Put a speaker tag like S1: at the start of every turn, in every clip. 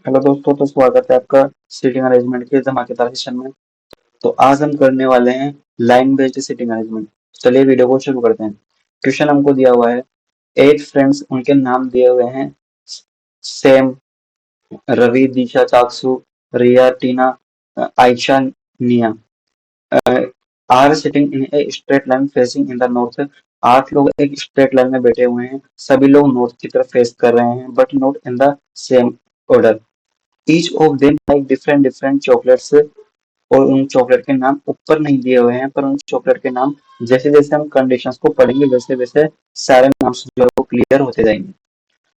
S1: Hello दोस्तों, तो स्वागत है आपका सीटिंग अरेंजमेंट के धमाकेदार सेशन में। तो आज हम करने वाले हैं लाइन बेस्ड सीटिंग अरेंजमेंट। चलिए वीडियो को शुरू करते हैं। क्वेश्चन हमको दिया हुआ है, 8 फ्रेंड्स, उनके नाम दिए हुए हैं Sam, Ravi, Disha, Chakshu, Riya, Tina, Ayesha, Nia, are sitting in a straight line facing in the north. 8 लोग एक स्ट्रेट लाइन में बैठे हुए हैं, सभी लोग नॉर्थ की तरफ फेस कर रहे हैं but not in the same order. Each of them like different different chocolates, और उन चॉकलेट के नाम ऊपर नहीं दिए हुए हैं, पर उन चॉकलेट के नाम जैसे जैसे हम कंडीशंस को पढ़ेंगे वैसे वैसे सारे नाम जो है वो क्लियर होते जाएंगे।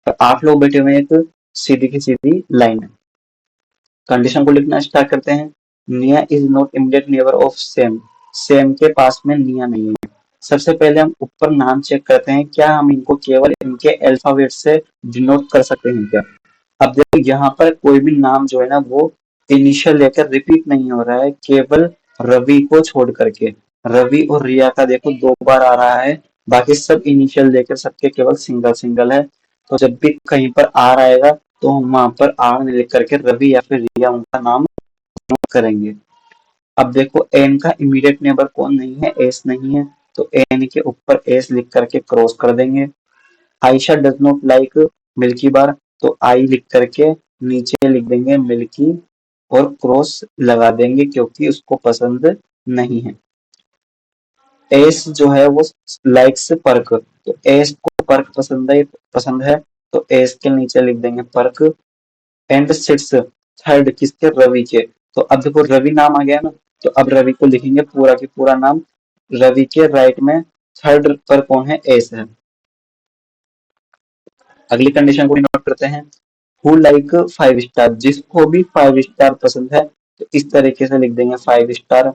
S1: तो 8 लोग बैठे हुए हैं एक सीधी की सीधी लाइन में। कंडीशन को लिखना स्टार्ट करते हैं। निया is not immediate neighbour of same. Same के पास में निया नहीं है। सबसे पहले हम ऊपर नाम चेक करते हैं, क्या हम इनको केवल इनके अल्फाबेट से डिनोट कर सकते हैं क्या। अब देखो यहाँ पर कोई भी नाम जो है ना वो इनिशियल लेकर रिपीट नहीं हो रहा है, केवल रवि को छोड़ करके। रवि और रिया का देखो 2 बार आ रहा है, बाकी सब इनिशियल लेकर सबके केवल सिंगल सिंगल है। तो जब भी कहीं पर आर आएगा तो हम वहां पर आर लिख करके रवि या फिर रिया उनका नाम नोट करेंगे। अब देखो एन का इमीडिएट नेबर कौन नहीं है, एस नहीं है, तो एन के ऊपर एस लिख करके क्रॉस कर देंगे। Ayesha does not like milky bar, तो आई लिख करके नीचे लिख देंगे मिल्की और क्रॉस लगा देंगे क्योंकि उसको पसंद नहीं है। एस जो है वो लाइक्स पर्क, तो एस को पर्क पसंद है, तो एस के नीचे लिख देंगे पर्क। एंड सिट्स थर्ड किसके, रवि के। तो अब देखो रवि नाम आ गया ना, तो अब रवि को लिखेंगे पूरा की पूरा नाम। रवि के राइट में थर्ड पर कौन है, एस है। अगली कंडीशन को नोट करते हैं। हु लाइक 5 स्टार, जिसको भी 5 स्टार पसंद है, तो इस तरीके से लिख देंगे 5 स्टार।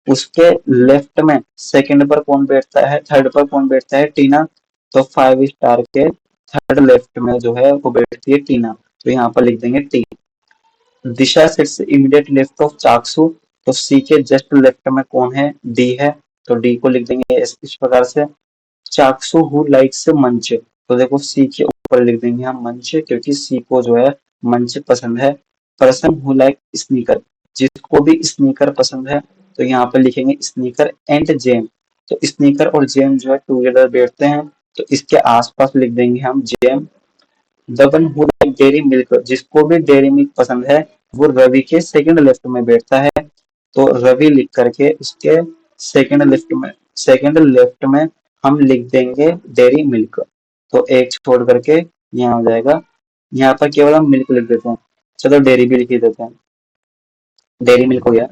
S1: उसके लेफ्ट में सेकंड पर कौन बैठता है, थर्ड पर कौन बैठता है, टीना। तो 5 स्टार के थर्ड लेफ्ट में जो है वो बैठती है टीना, तो यहाँ पर लिख देंगे T. Disha sits immediate left of Chakshu, तो सी के जस्ट लेफ्ट में कौन है, डी है, तो डी को लिख देंगे इस प्रकार से। चाक्षु हु लाइक्स मंच, तो देखो सी के ऊपर लिख देंगे हम मंच, क्योंकि सी को जो है मंच पसंद है। पर्सन हु लाइक स्नीकर, जिसको भी स्नीकर पसंद है, तो यहाँ पर लिखेंगे स्नीकर। एंड जेम, तो स्नीकर और जेम जो है टुगेदर बैठते हैं, तो इसके आसपास लिख देंगे हम gem. The one who like dairy milk, जिसको भी डेयरी मिल्क पसंद है, वो रवि के सेकंड लेफ्ट में बैठता है, तो रवि लिख करके उसके सेकंड लेफ्ट में हम लिख देंगे डेयरी मिल्क। तो एक छोड़ करके यहाँ हो जाएगा, यहाँ पर केवल हम मिल्क लिख देते हैं। चलो डेयरी भी लिख ही देते हैं, डेयरी मिल्क हो गया।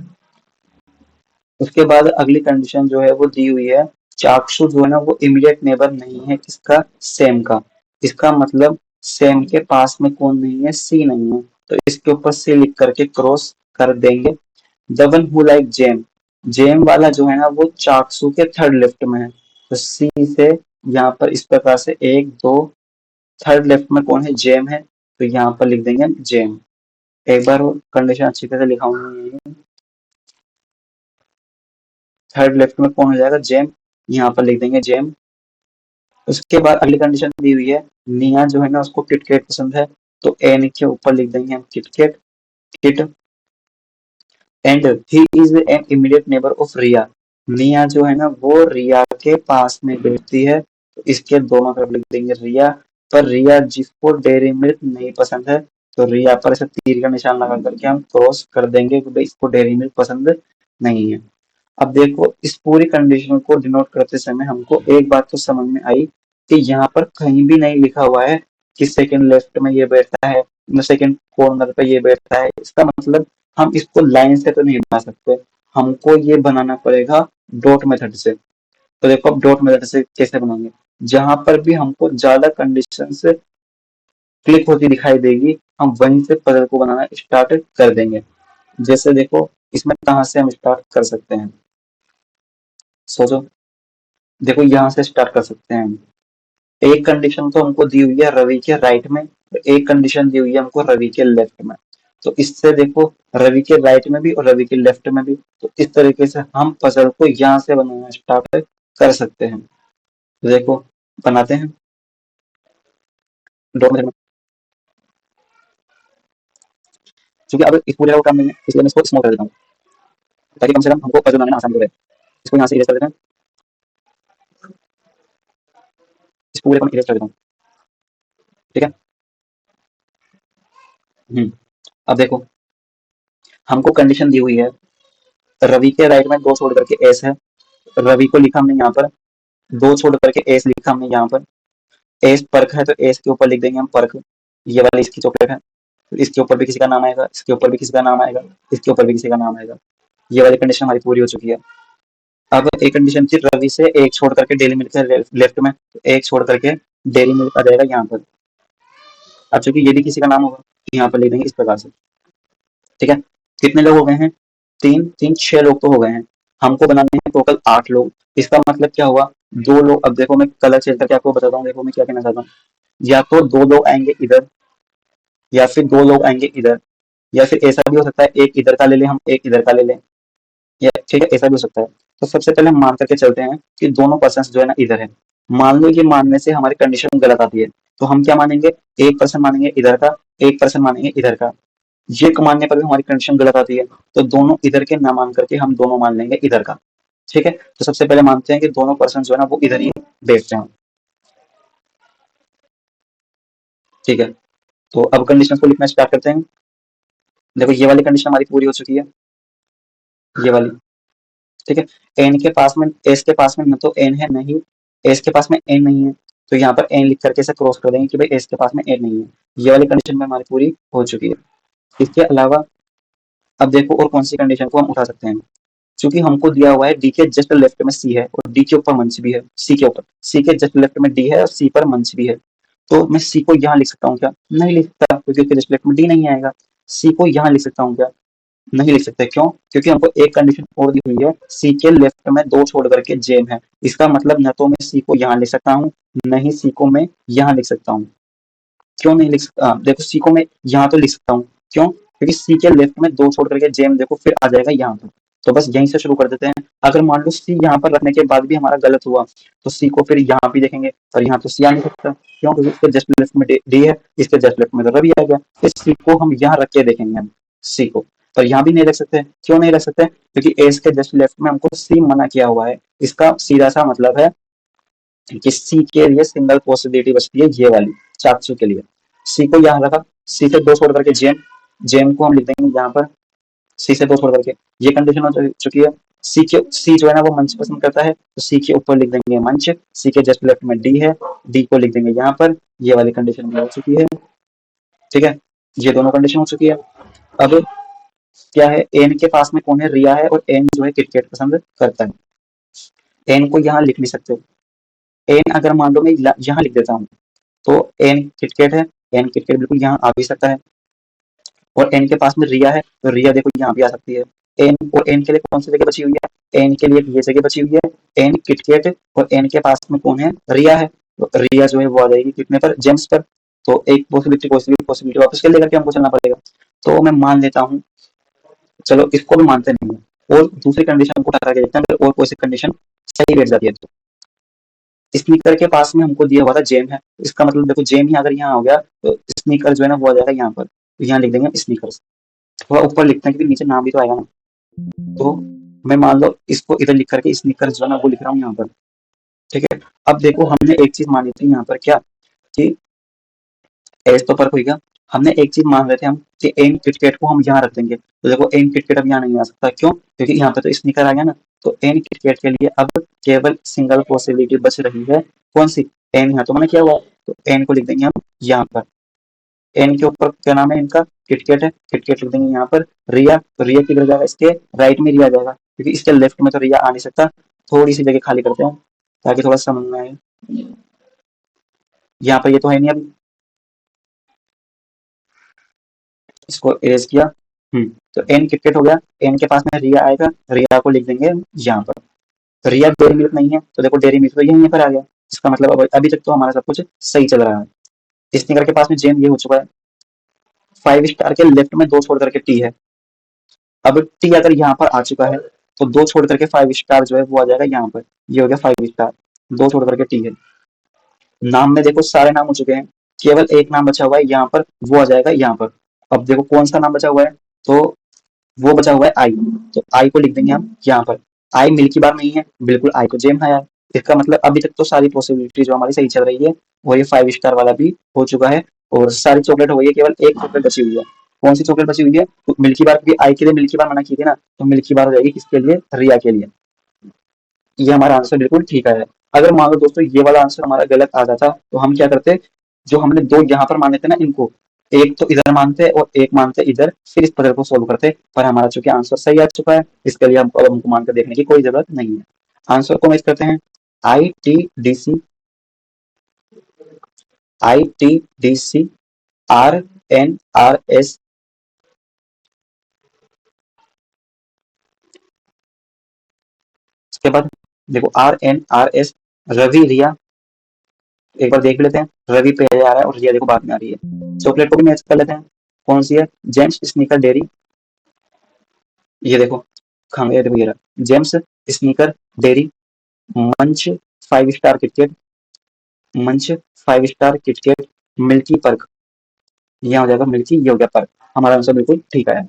S1: उसके बाद अगली कंडीशन जो है वो दी हुई है, चाक्षु जो है ना वो इमीडिएट नेबर नहीं है किसका, सेम का। इसका मतलब सेम के पास में कौन नहीं है, सी नहीं है, तो इसके ऊपर सी लिख करके क्रॉस कर देंगे। The one who like gem, gem वाला जो है ना वो चाक्षु के थर्ड लेफ्ट में है, तो सी से यहाँ पर इस प्रकार से एक दो, थर्ड लेफ्ट में कौन है, जेम है, तो यहाँ पर लिख देंगे जेम। एक बार कंडीशन अच्छी तरह लिखाऊंगा। थर्ड लेफ्ट में कौन हो जाएगा, जेम, यहाँ पर लिख देंगे जेम। उसके बाद अगली कंडीशन दी हुई है, निया जो है ना उसको किटकैट पसंद है, तो एन के ऊपर लिख देंगे हम KitKat, kit. And he is an immediate neighbour of Riya, Niya जो है ना वो रिया के पास में बैठती है, तो इसके दोनों तरफ लिख देंगे रिया। पर रिया जिसको डेयरी मिल्क नहीं पसंद है, तो रिया पर ऐसे तीर का निशान लगा करके हम क्रॉस कर देंगे कि भाई इसको डेयरी मिल्क पसंद नहीं है। अब देखो इस पूरी कंडीशन को डिनोट करते समय हमको एक बात तो समझ में आई कि यहाँ पर कहीं भी नहीं लिखा हुआ है कि सेकंड लेफ्ट में ये बैठता है, सेकंड कॉर्नर पे ये बैठता है। इसका मतलब हम इसको लाइन से तो नहीं बना सकते, हमको ये बनाना पड़ेगा डॉट मेथड से। तो देखो अब डॉट मेथड से कैसे बनाएंगे, जहां पर भी हमको ज्यादा कंडीशन से क्लिक होती दिखाई देगी, हम वहीं से पजल को बनाना स्टार्ट कर देंगे। जैसे देखो इसमें कहाँ से हम स्टार्ट कर सकते हैं, सोचो। देखो यहाँ से स्टार्ट कर सकते हैं हम। एक कंडीशन तो हमको दी हुई है रवि के राइट में, तो एक कंडीशन दी हुई है हमको रवि के लेफ्ट में। तो इससे देखो रवि के राइट में भी और रवि के लेफ्ट में भी, तो इस तरीके से हम पजल को यहाँ से बनाना स्टार्ट कर सकते हैं। तो देखो बनाते हैं। डॉट क्योंकि अब इस पूरे का काम नहीं है, इसलिए मैं इसको स्मॉल कर देता हूँ ताकि कम से कम हमको पजल बनाना आसान हो जाए। इसको यहाँ से इरेज कर देते हैं, इस पूरे को इरेज कर देता हूँ। ठीक है। अब देखो हमको कंडीशन दी हुई है, रवि के राइट में 2 छोड़ करके एस है, रवि को लिखा हमने यहाँ पर, 2 छोड़ करके एस लिखा हमने यहाँ पर, एस पर्क है तो एस के ऊपर लिख देंगे हम पर्क, ये वाली इसकी चॉकलेट है, तो इसके ऊपर भी किसी का नाम आएगा, इसके ऊपर भी किसी का नाम आएगा, इसके ऊपर भी किसी का नाम आएगा। ये वाली कंडीशन हमारी पूरी हो चुकी है। अब एक कंडीशन थी रवि से एक छोड़ करके डेली मिल्क है लेफ्ट में, तो एक छोड़ करके डेली मिल्क आ जाएगा यहाँ पर। अब चूंकि ये भी किसी का नाम होगा, यहाँ पर लिख देंगे इस प्रकार से। ठीक है। कितने लोग हो गए हैं? 6 लोग तो हो गए हैं, हमको बनाने हैं टोटल 8 लोग। इसका मतलब क्या हुआ, 2 लोग, अब देखो मैं कलर चेंज करके आपको बताता हूँ, देखो मैं क्या कहना चाहता हूँ, या तो 2 लोग आएंगे इधर, या फिर 2 लोग आएंगे इधर, या फिर ऐसा भी हो सकता है एक इधर का ले लें हम, एक इधर का ले लें, या ठीक है ऐसा भी हो सकता है। तो सबसे पहले हम मान करके चलते हैं कि दोनों पर्सन जो है ना इधर है। मान लो ये मानने से हमारी कंडीशन गलत आती है, तो हम क्या मानेंगे, एक पर्सन मानेंगे इधर का, एक पर्सन मानेंगे इधर का। ये मानने पर भी हमारी कंडीशन गलत आती है, तो दोनों इधर के ना मान करके हम दोनों मान लेंगे इधर का। ठीक है। तो सबसे पहले मानते हैं कि दोनों पर्सन जो है ना वो इधर ही बैठते हैं। ठीक है। तो अब कंडीशन को लिखना स्टार्ट करते हैं। देखो ये वाली कंडीशन हमारी पूरी हो चुकी है, ये वाली। ठीक है। एन के पास में, एस के पास में न तो एन है, नहीं एस के पास में एन नहीं है, तो यहाँ पर एन लिख करके से क्रॉस कर देंगे कि भाई एस के पास में एन नहीं है। ये वाली कंडीशन में हमारी पूरी हो चुकी है। इसके अलावा अब देखो और कौन सी कंडीशन को हम उठा सकते हैं। क्योंकि हमको दिया हुआ है डी के जस्ट लेफ्ट में सी है और डी के ऊपर मंच भी है, सी के ऊपर, सी के जस्ट लेफ्ट में डी है और सी पर मंच भी है। तो मैं सी को यहाँ लिख सकता हूँ क्या? नहीं लिख सकता, क्योंकि उसके जस्ट लेफ्ट में डी नहीं आएगा। सी को यहाँ लिख सकता हूँ क्या? नहीं लिख सकते। क्यों? क्योंकि हमको एक कंडीशन और दी हुई है, सी के लेफ्ट में 2 छोड़ करके जेम है। इसका मतलब न तो मैं सी को यहाँ लिख सकता हूँ, न ही सी को मैं यहाँ लिख सकता हूँ। क्यों नहीं लिख सकता? देखो सी को मैं यहाँ तो लिख सकता हूँ, क्यों? क्योंकि सी के लेफ्ट में 2 छोड़ करके जेम देखो फिर आ जाएगा यहाँ पर। तो बस यहीं से शुरू कर देते हैं। अगर मान लो सी यहाँ पर रखने के बाद भी हमारा गलत हुआ, तो सी को फिर यहाँ भी देखेंगे, और यहाँ तो सी आ नहीं सकता। क्यों? क्योंकि इसके जस्ट लेफ्ट में डी है, इसके जस्ट लेफ्ट में तो रवि आ गया। फिर सी को हम यहाँ रख के देखेंगे, हम सी को, और यहाँ भी नहीं रख सकते। क्यों नहीं रख सकते? क्योंकि एस के जस्ट लेफ्ट में हमको सी मना किया हुआ है। इसका सीधा सा मतलब है कि सी के लिए सिंगल पॉसिबिलिटी बचती है, ये वाली चाक्षु के लिए। सी को यहाँ रखा, सी से 2 छोड़ करके जेम, जेम को हम लिख देंगे यहाँ पर, सी से 2 छोड़ करके। ये कंडीशन हो चुकी है। सी जो है ना वो मंच पसंद करता है, तो सी के ऊपर लिख देंगे मंच, सी के जस्ट लेफ्ट में डी है, डी को लिख देंगे यहाँ पर। ये वाली कंडीशन भी हो चुकी है। ठीक है। ये दोनों कंडीशन हो चुकी है। अब क्या है, एन के पास में कौन है? रिया है, और एन जो है क्रिकेट पसंद करता है। एन को यहाँ लिख नहीं सकते। एन अगर मान लो मैं यहाँ लिख देता हूँ, तो एन क्रिकेट है, एन क्रिकेट बिल्कुल यहाँ आ भी सकता है। और एन के पास में रिया है, तो रिया देखो यहाँ भी आ सकती है। एन और एन के लिए कौन सी जगह बची हुई है? एन के लिए ये जगह बची हुई है, एन क्रिकेट, और एन के पास में कौन है? रिया है। तो रिया जो है वो आ जाएगी कितने पर? जेम्स पर। तो एक पॉसिबिलिटी वापस कर लेकर के हमको चलना पड़ेगा। तो मैं मान लेता हूँ, चलो इसको भी मानते नहीं है, और दूसरी कंडीशन को हटा के देखते हैं, और कोई सी कंडीशन सही बैठ जाती है। तो स्नीकर के पास में हमको दिया हुआ था जेम है, इसका मतलब देखो जेम ही अगर यहाँ हो गया, तो स्नीकर जो है ना वो आ जाएगा यहाँ पर, तो यहाँ लिख देंगे स्नीकर्स। थोड़ा ऊपर लिखते हैं क्योंकि नीचे नाम भी तो आएगा ना। तो मैं मान लो इसको इधर लिख करके स्नीकर जो है ना वो लिख रहा हूँ यहाँ पर। ठीक है। अब देखो हमने एक चीज मानी थी यहाँ पर, क्या कि एज तो पर होगा। हमने एक चीज मान रहे थे हम कि एम क्रिकेट को हम यहाँ रख देंगे, तो देखो एम क्रिकेट अब यहाँ नहीं आ सकता। क्यों? क्योंकि यहाँ पे तो स्नीकर आ गया ना। तो एन क्रिकेट के लिए अब केवल सिंगल पॉसिबिलिटी बच रही है, कौन सी? एन यहाँ तो मैंने किया हुआ, तो एन को लिख देंगे हम यहाँ पर। एन के ऊपर क्या नाम है इनका? क्रिकेट है, क्रिकेट लिख देंगे यहाँ पर। रिया, तो रिया किधर जाएगा? इसके राइट में रिया जाएगा, क्योंकि इसके लेफ्ट में तो रिया आ नहीं सकता। थोड़ी सी जगह खाली करते हैं ताकि थोड़ा समझ में आए। यहाँ पर ये तो है नहीं अभी, इसको इरेज किया। तो एन क्रिकेट हो गया, एन के पास में रिया आएगा, रिया को लिख देंगे यहाँ पर। तो रिया डेरी मिल्क नहीं है, तो देखो डेरी मिल्क तो यहीं पर आ गया। इसका मतलब अब अभी तक तो हमारा सब कुछ सही चल रहा है। स्निकर के पास में जेम ये हो चुका है। 5 स्टार के लेफ्ट में 2 छोड़ करके टी है। अब टी अगर यहाँ पर आ चुका है, तो 2 छोड़ करके 5 स्टार जो है वो आ जाएगा यहाँ पर। ये हो गया 5 स्टार, 2 छोड़ करके टी है। नाम में देखो सारे नाम हो चुके हैं, केवल एक नाम बचा हुआ है यहाँ पर, वो आ जाएगा यहाँ पर। अब देखो कौन सा नाम बचा हुआ है? तो वो बचा हुआ है आई, तो आई को लिख देंगे हम यहाँ पर। आई मिल्की बार नहीं है, बिल्कुल आई को जेम है। इसका मतलब अभी तक तो सारी पॉसिबिलिटी जो हमारी सही चल रही है, और ये 5 स्टार वाला भी हो चुका है, और सारी चॉकलेट हो गई है, केवल एक चॉकलेट बची हुई है। कौन सी चॉकलेट बची हुई है? तो मिल्की बार, क्योंकि आई के लिए मिल्की बार मना की थी ना, तो मिल्की बार हो जाएगी किसके लिए? रिया के लिए। ये हमारा आंसर बिल्कुल ठीक है। अगर मान लो दोस्तों ये वाला आंसर हमारा गलत आ जाता, तो हम क्या करते? जो हमने दो यहाँ पर माने थे ना इनको, एक तो इधर मानते और एक मानते इधर, फिर इस पजल को सोल्व करते। पर हमारा चूंकि आंसर सही आ चुका है, इसके लिए हमको अब हमको मान कर देखने की कोई जरूरत नहीं है। आंसर को मैच करते हैं। I T D C RNRS। इसके बाद देखो RNRS, रवि रिया। एक बार देख लेते हैं, रवि पहले आ रहा है और रिया देखो बाद में आ रही है। चॉकलेट को भी मैच कर लेते हैं। कौन सी है? James sneaker dairy. ये देखो, खाने वगैरह, जेम्स स्नीकर डेयरी। मंच 5 स्टार किटकेट, मंच 5 स्टार किटकेट। मिल्की पर्क, यहाँ हो जाएगा मिल्की, ये हो गया पर्क। हमारा आंसर बिल्कुल ठीक है।